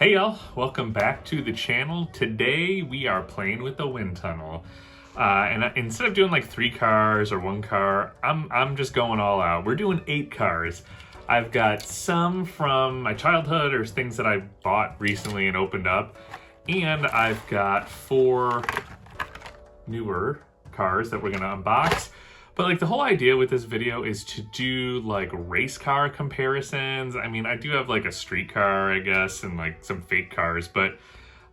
Hey y'all, welcome back to the channel. Today we are playing with the wind tunnel. Instead of doing like 3 cars or 1 car, I'm just going all out. We're doing 8 cars. I've got some from my childhood or things that I bought recently and opened up. And I've got 4 newer cars that we're gonna unbox. But like the whole idea with this video is to do like race car comparisons. I mean, I do have like a street car, I guess, and like some fake cars, but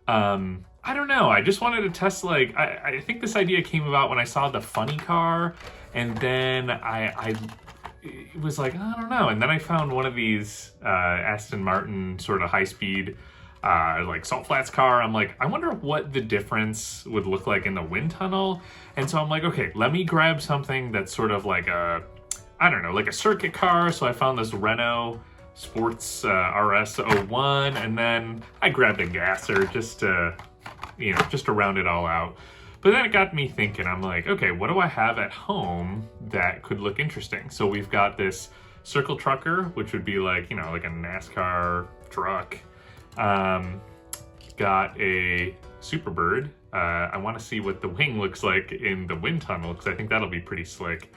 I don't know. I just wanted to test, like, I think this idea came about when I saw the funny car, and then it was like, I don't know. And then I found one of these Aston Martin sort of high-speed like salt flats car. I'm like, I wonder what the difference would look like in the wind tunnel. And so I'm like, okay, let me grab something that's sort of like a, I don't know, like a circuit car. So I found this Renault Sports RS01, and then I grabbed a gasser just to, you know, just to round it all out. But then it got me thinking. I'm like, okay, what do I have at home that could look interesting? So we've got this circle trucker, which would be like, you know, like a NASCAR truck. Got a Superbird. I want to see what the wing looks like in the wind tunnel, because I think that'll be pretty slick.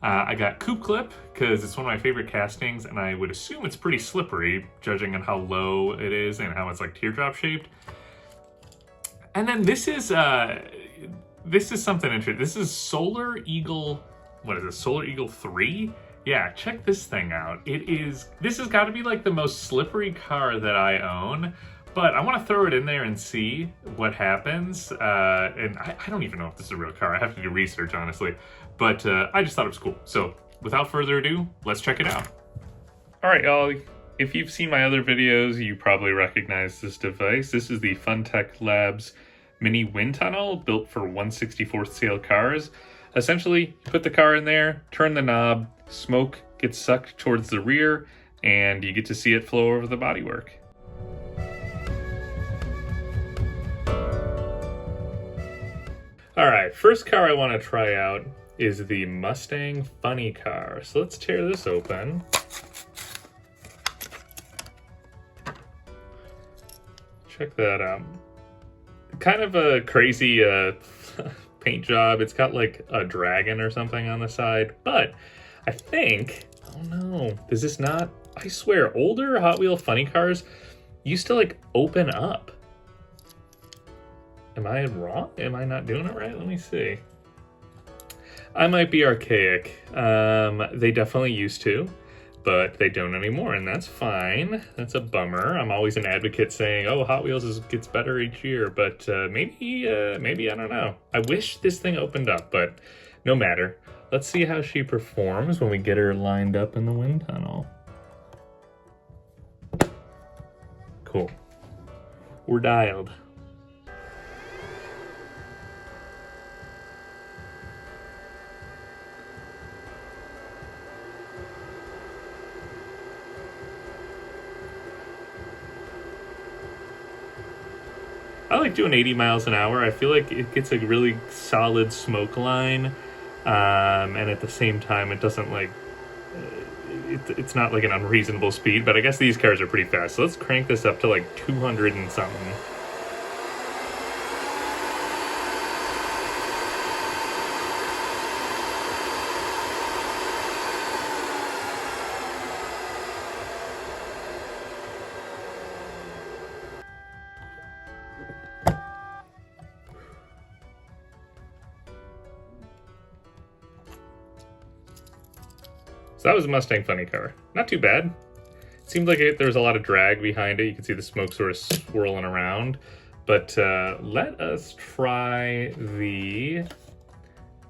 I got Coupe clip, because it's one of my favorite castings, and I would assume it's pretty slippery, judging on how low it is and how it's like teardrop shaped. And then this is something interesting. This is Solar Eagle. What is it? Solar Eagle 3? Yeah, check this thing out. This has got to be like the most slippery car that I own, but I want to throw it in there and see what happens. And I don't even know if this is a real car. I have to do research, honestly, but I just thought it was cool. So without further ado, let's check it out. All right, y'all. If you've seen my other videos, you probably recognize this device. This is the Funtech Labs mini wind tunnel built for 1/64th scale cars. Essentially, you put the car in there, turn the knob, smoke gets sucked towards the rear, and you get to see it flow over the bodywork. All right, first car I want to try out is the Mustang Funny car. So let's tear this open. Check that out. Kind of a crazy paint job. It's got like a dragon or something on the side, but I think, oh no, is this not, I swear, older Hot Wheel funny cars used to like open up. Am I wrong? Am I not doing it right? Let me see. I might be archaic. They definitely used to, but they don't anymore, and that's fine. That's a bummer. I'm always an advocate saying, oh, Hot Wheels gets better each year, but maybe, I don't know. I wish this thing opened up, but no matter. Let's see how she performs when we get her lined up in the wind tunnel. Cool. We're dialed. I like doing 80 miles an hour. I feel like it gets a really solid smoke line, and at the same time, it doesn't like, it's not like an unreasonable speed, but I guess these cars are pretty fast. So let's crank this up to like 200 and something. So that was a Mustang Funny car. Not too bad. It seemed like there was a lot of drag behind it. You can see the smoke sort of swirling around. But let us try the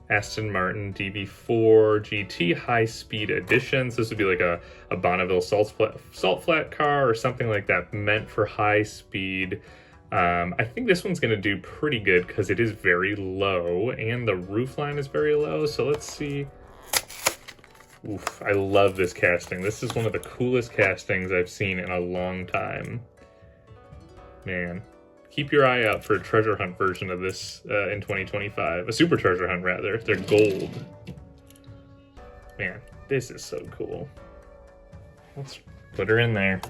Aston Martin DB4 GT High Speed Editions. This would be like a Bonneville salt flat car or something like that, meant for high speed. I think this one's going to do pretty good because it is very low and the roofline is very low. So let's see. Oof, I love this casting. This is one of the coolest castings I've seen in a long time. Man, keep your eye out for a treasure hunt version of this in 2025. A super treasure hunt, rather. They're gold. Man, this is so cool. Let's put her in there.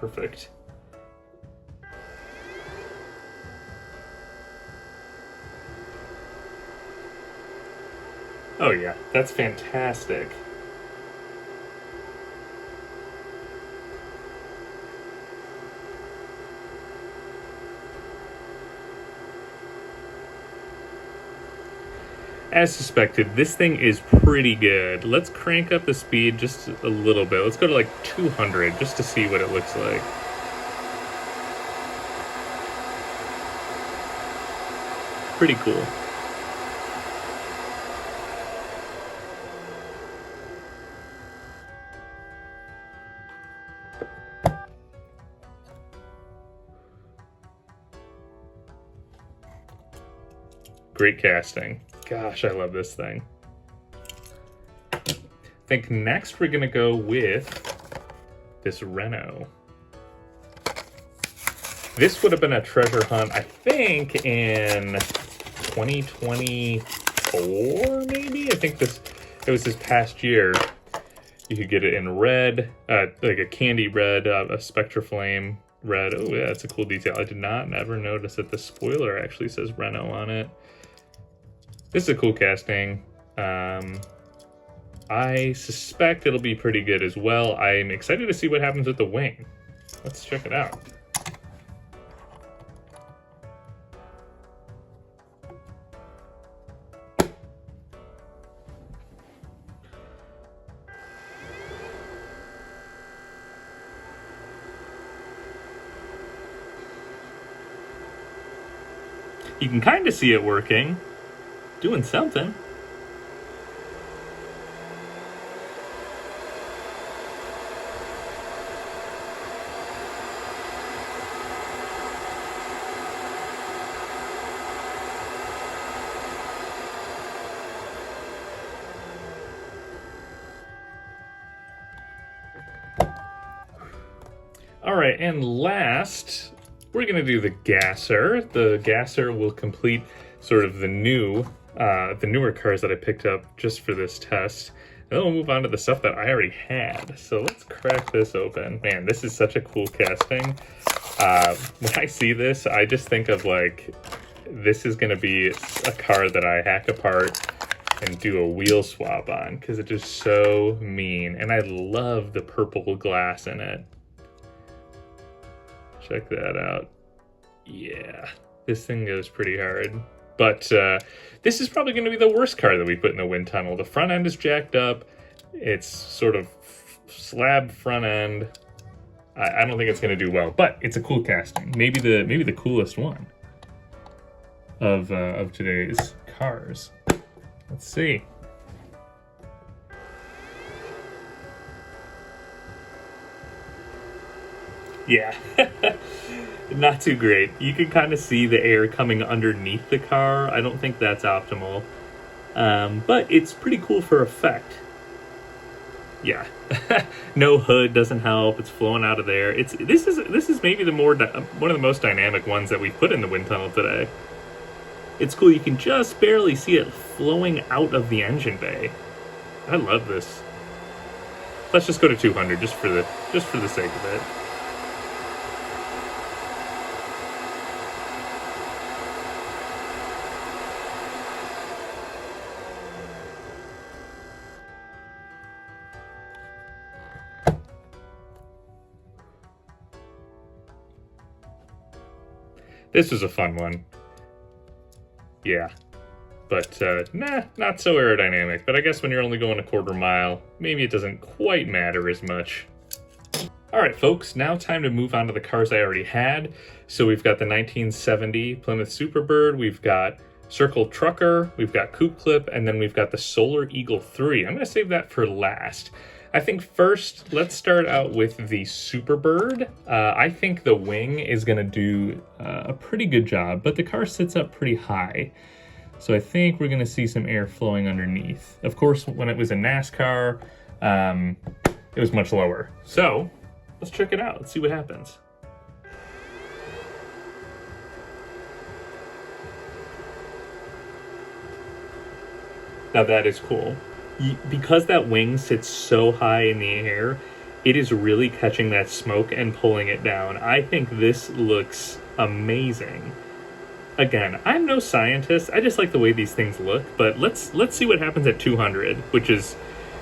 perfect. Oh yeah, that's fantastic. As suspected, this thing is pretty good. Let's crank up the speed just a little bit. Let's go to like 200 just to see what it looks like. Pretty cool. Great casting. Gosh, I love this thing. I think next we're gonna go with this Renault. This would have been a treasure hunt, I think, in 2024, maybe? I think it was this past year. You could get it in red, like a candy red, a Spectra Flame red. Oh yeah, that's a cool detail. I did not ever notice that the spoiler actually says Renault on it. This is a cool casting. I suspect it'll be pretty good as well. I'm excited to see what happens with the wing. Let's check it out. You can kind of see it working. Doing something. All right, and last, we're gonna do the gasser. The gasser will complete sort of the newer cars that I picked up just for this test. And then we'll move on to the stuff that I already had. So let's crack this open. Man, this is such a cool casting. When I see this, I just think of like, this is gonna be a car that I hack apart and do a wheel swap on because it is so mean. And I love the purple glass in it. Check that out. Yeah, this thing goes pretty hard. But this is probably going to be the worst car that we put in the wind tunnel. The front end is jacked up. It's sort of slab front end. I don't think it's going to do well, but it's a cool casting. Maybe the coolest one of today's cars. Let's see. Yeah. Not too great. You can kind of see the air coming underneath the car. I don't think that's optimal. But it's pretty cool for effect. Yeah. No hood doesn't help. It's flowing out of there. This is maybe one of the most dynamic ones that we put in the wind tunnel today. It's cool. You can just barely see it flowing out of the engine bay. I love this. Let's just go to 200 just for the sake of it. This was a fun one. Yeah. But, not so aerodynamic. But I guess when you're only going a quarter mile, maybe it doesn't quite matter as much. Alright folks, now time to move on to the cars I already had. So we've got the 1970 Plymouth Superbird, we've got Circle Trucker, we've got Coupe Clip, and then we've got the Solar Eagle 3. I'm going to save that for last. I think first, let's start out with the Superbird. I think the wing is going to do a pretty good job, but the car sits up pretty high. So I think we're going to see some air flowing underneath. Of course, when it was a NASCAR, it was much lower. So let's check it out. Let's see what happens. Now that is cool. Because that wing sits so high in the air, It is really catching that smoke and pulling it down. I think this looks amazing. Again, I'm no scientist. I just like the way these things look, but let's see what happens at 200, which is,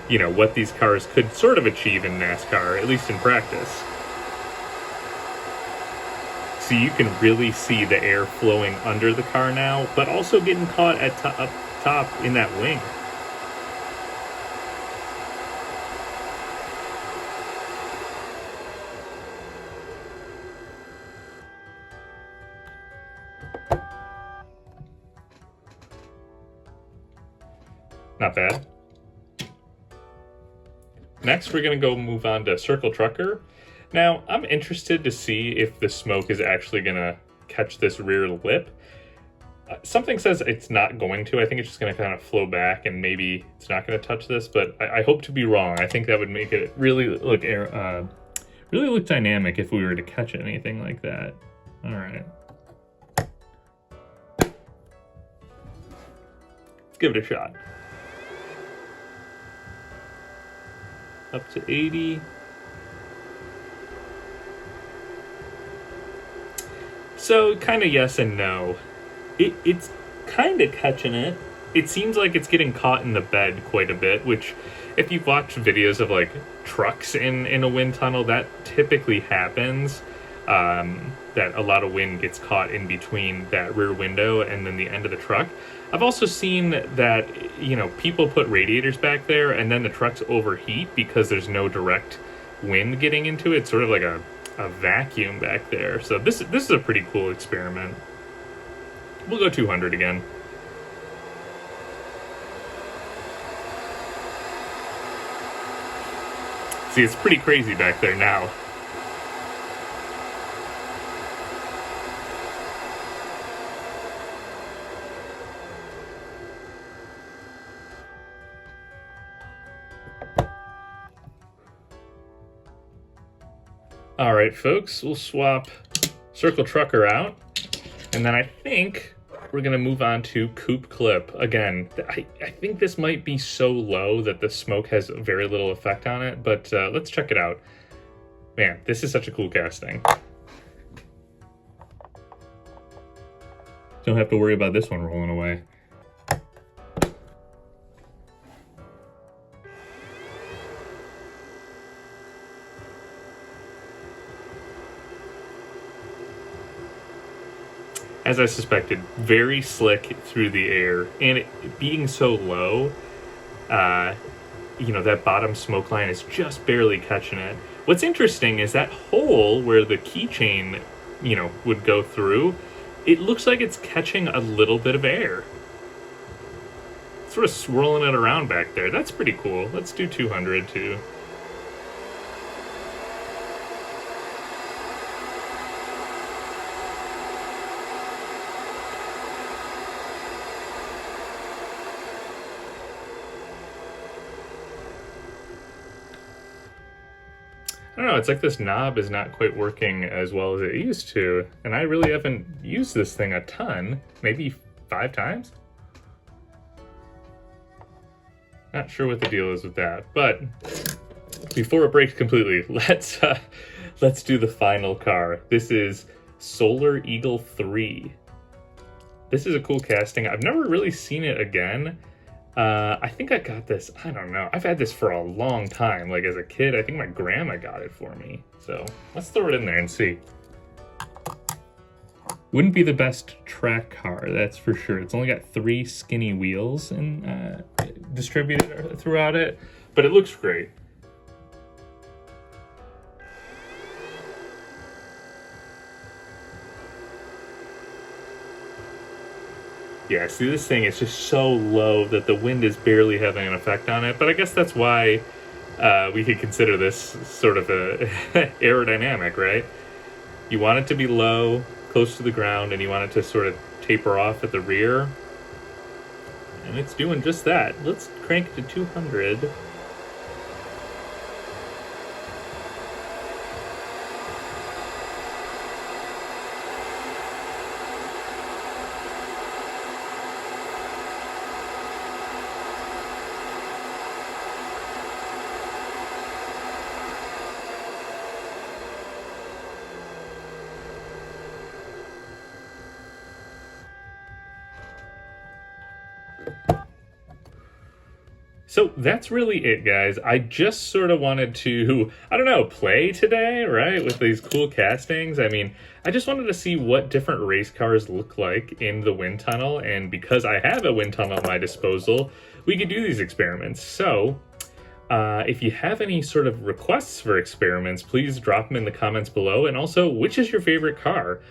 you know, what these cars could sort of achieve in NASCAR, at least in practice. So you can really see the air flowing under the car now, but also getting caught at up top in that wing. Not bad. Next, we're going to go move on to Circle Trucker. Now, I'm interested to see if the smoke is actually going to catch this rear lip. Something says it's not going to. I think it's just going to kind of flow back and maybe it's not going to touch this, but I hope to be wrong. I think that would make it really look dynamic if we were to catch anything like that. All right. Let's give it a shot. Up to 80. So kind of yes and no. It's kind of catching it. It seems like it's getting caught in the bed quite a bit, which if you've watched videos of like trucks in a wind tunnel, that typically happens. That a lot of wind gets caught in between that rear window and then the end of the truck. I've also seen that, you know, people put radiators back there and then the trucks overheat because there's no direct wind getting into it. It's sort of like a vacuum back there. So this is a pretty cool experiment. We'll go 200 again. See, it's pretty crazy back there now. All right, folks, we'll swap Circle Trucker out, and then I think we're gonna move on to Coupe Clip. Again, I think this might be so low that the smoke has very little effect on it, but let's check it out. Man, this is such a cool casting. Don't have to worry about this one rolling away. As I suspected, very slick through the air, and it being so low, you know, that bottom smoke line is just barely catching it. What's interesting is that hole where the keychain, you know, would go through, it looks like it's catching a little bit of air. Sort of swirling it around back there. That's pretty cool. Let's do 200 too. I don't know, it's like this knob is not quite working as well as it used to, and I really haven't used this thing a ton, maybe 5 times? Not sure what the deal is with that, but before it breaks completely, let's do the final car. This is Solar Eagle 3. This is a cool casting. I've never really seen it again. I think I got this, I don't know. I've had this for a long time. Like as a kid, I think my grandma got it for me. So let's throw it in there and see. Wouldn't be the best track car, that's for sure. It's only got 3 skinny wheels and distributed throughout it, but it looks great. Yeah, see, this thing is just so low that the wind is barely having an effect on it, but I guess that's why we could consider this sort of a aerodynamic, right? You want it to be low, close to the ground, and you want it to sort of taper off at the rear. And it's doing just that. Let's crank it to 200. So that's really it, guys. I just sort of wanted to, I don't know, play today, right, with these cool castings. I mean, I just wanted to see what different race cars look like in the wind tunnel, and because I have a wind tunnel at my disposal, we could do these experiments. So, if you have any sort of requests for experiments, please drop them in the comments below, and also, which is your favorite car?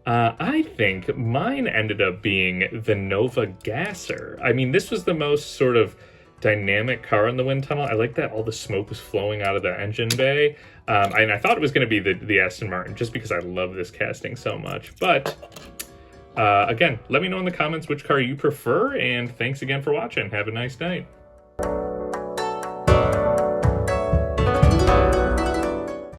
I think mine ended up being the Nova Gasser. I mean, this was the most sort of dynamic car in the wind tunnel. I like that all the smoke was flowing out of the engine bay. And I thought it was going to be the Aston Martin just because I love this casting so much. But again, let me know in the comments which car you prefer, and thanks again for watching. Have a nice night.